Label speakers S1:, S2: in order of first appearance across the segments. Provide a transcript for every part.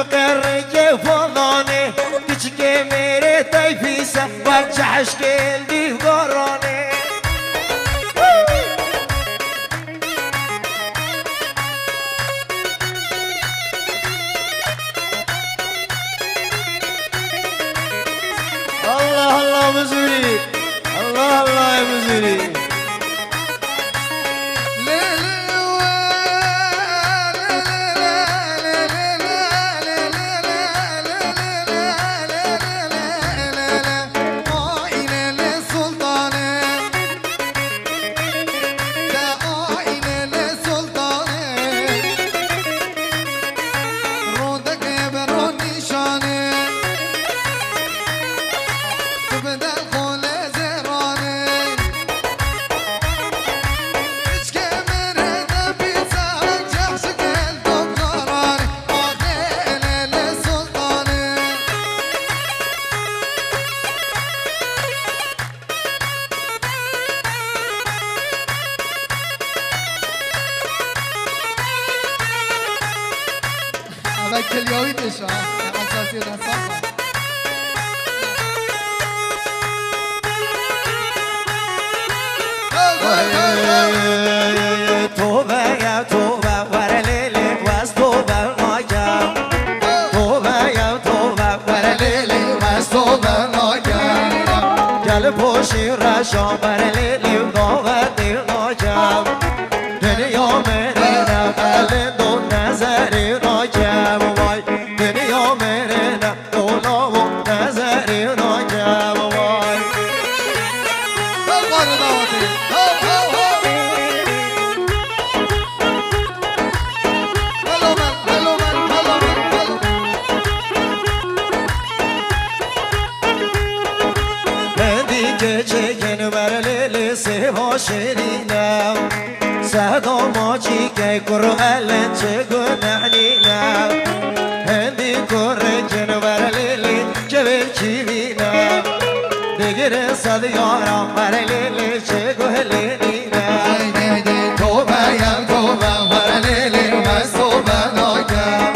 S1: بقرية فضاني تشكي ميري تيفيسة وارجع اشكيلي وقراني الله الله مزوري الله الله يا مزوري
S2: كل يوم يدش اساسي نصفه
S1: توبه يا توبه ورا ليلي واس توبه ناجا توبه يا توبه ورا ليلي واس توبه ناجا قلب شي رشا ورا ليلي ودوه دي ناجا دنيا مرنا قلب دو نظري ناجا واي دنيا مرنا دولو نظري ناجا واي چکن بر لیل سیوا شیرینم سهدا ماچی که کرو الان چگو نحنینم هندی کره جن بر لیل جبل چی بینم بگیر صد یارم بر لیل چگو هلینینم توبه یم توبه بر لیل مستوبه ناگم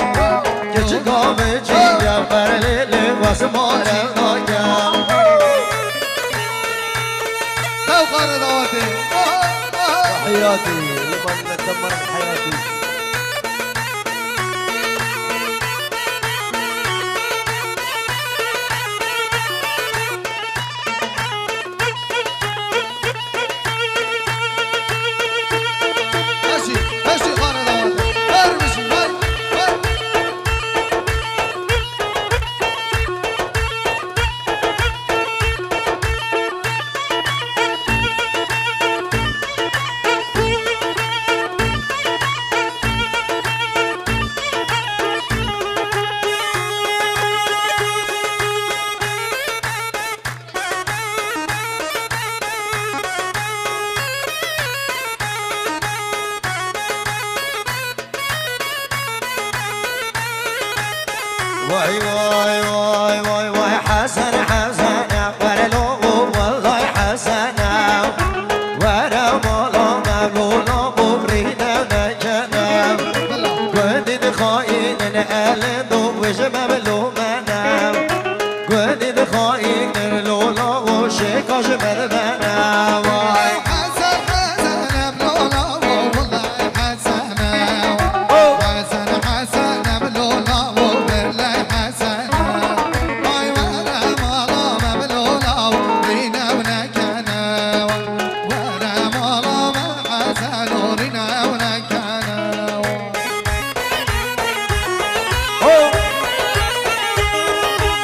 S1: که چگاه چیم بر لیل واسمارم ناگم حياتي لمن دمر حياتي واي واي واي واي واي حسن حسن ورا لو والله حسن ورا مولا مبلولا ببرينا نجنا قدد خاين القلب وش مبلومنا قدد خاين لولا وشكاش مرمنا واي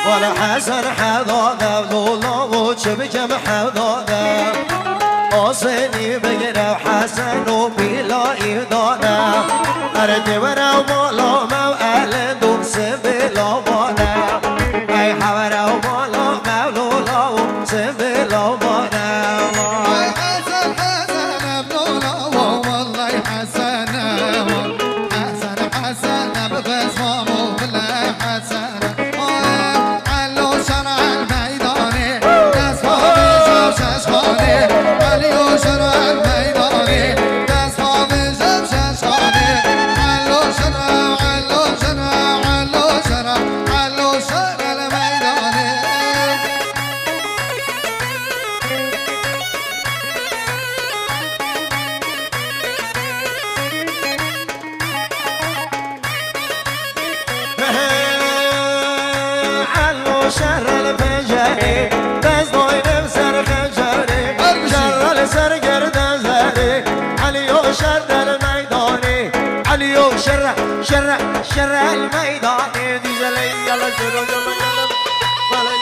S1: ولا حسن حضانا لولا وشبكم حضانا أصلي بقرا حسن وبلا إيدانا أرد ورا ولا ما وأهل دوم سبلا وانا أي حورا ولا ما لولا سبلا وانا
S2: حسن حسن بلولا والله حسن حسن حسن بغزوام والله حسن شرع الميداني دست فاضي جب ششخاني حلو شرع
S1: شر الميدان ديجلي يلا شرو يلا يلا ولا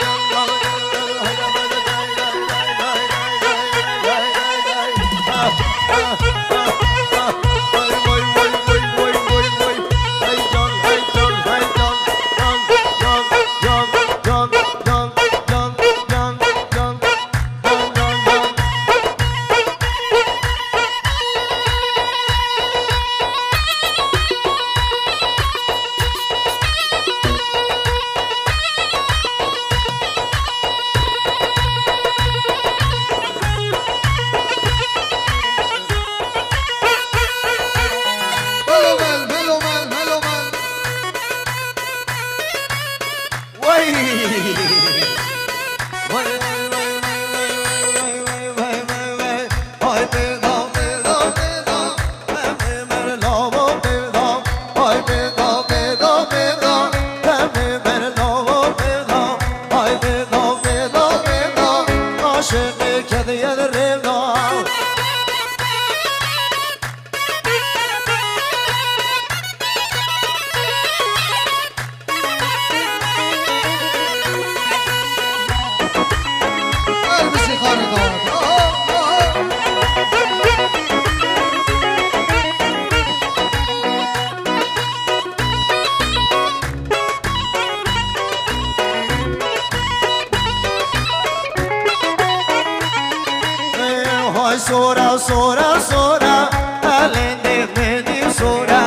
S1: Sora, sora, sora, alende medi sora.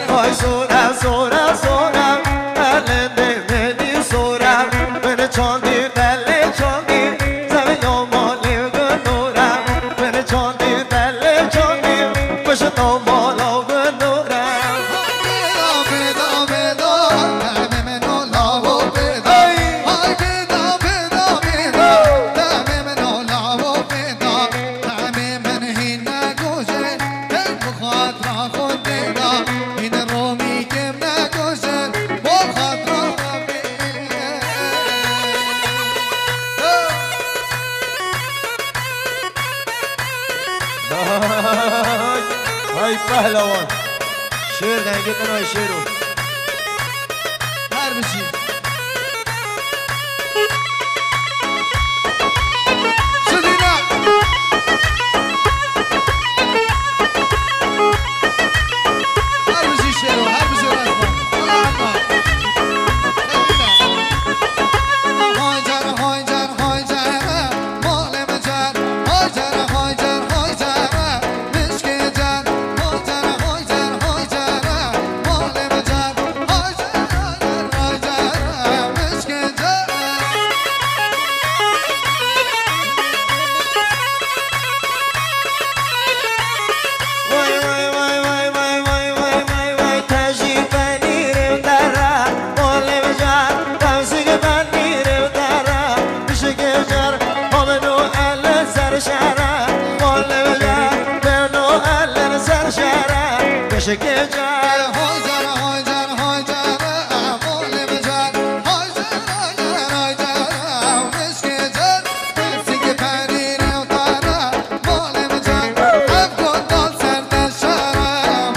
S1: Hoy sora, sora, sora, alende medi sora. Beni çondi, belle çondi, sevi yo moli gönura. Beni çondi, belle çondi, başı no molo gönura. هاي پهلوان شیر دنگی کنای شیرو
S2: هر بشی شدینا هر بشی شیرو هر بشی رزبان های جر های جر های جر مال مجر های جر های جر های جر مشک جر های جر های جر های جر مال مجر های جر های جر مشک جر
S1: وای وای وای وای وای وای وای وای وای تاجی پنیر دارا مال مجر تمسک پنیر دارا مشک جر مالو ال سر شارا مال مجر بنو ال سر شارا مشک جر
S2: های جر های جر های جر مال مجر های جر های جر مشک جر مشک پنیر دارا مال مجر افغان دال سر نشارا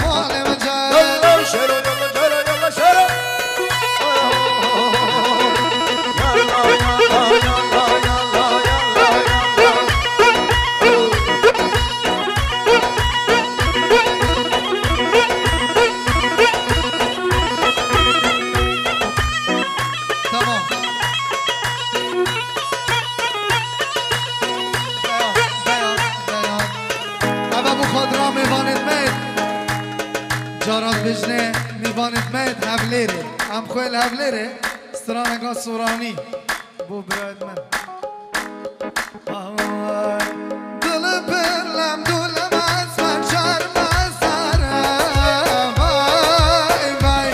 S2: مال مجر
S1: يلا شرو يلا شرو يلا شرو يلا يلا يلا
S2: تمام اما بو خود را میوانید مید جارات بجنه میوانید مید هفلیره هم خویل هفلیره سترانگا سورانی بو براید من دل برلم دولم از من شرم از سرم وای وای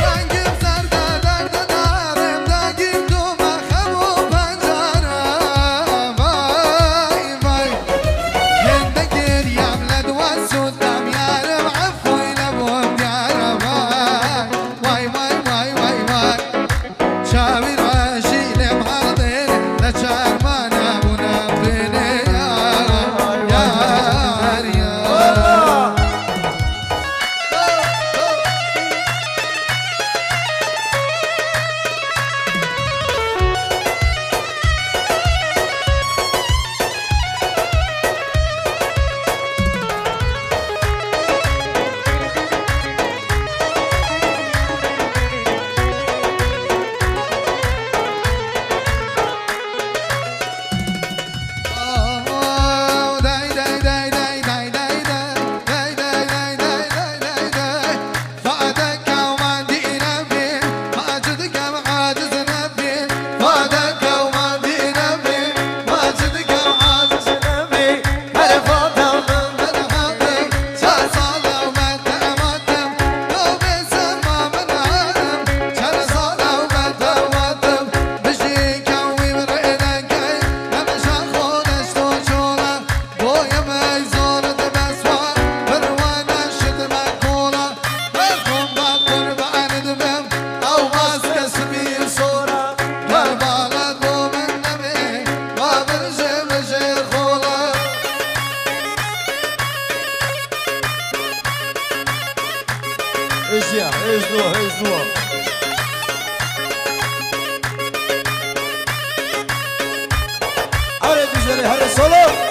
S2: رنگیم سرده درد دارم دگیم تو مخم و پنجرم وای وای هنده گریم لد و سودم یارم عفوی لبم یارم وای وای وای وای وای وای شاوی راشیلم حاضر
S1: هزوا هر دیجلی هر سولو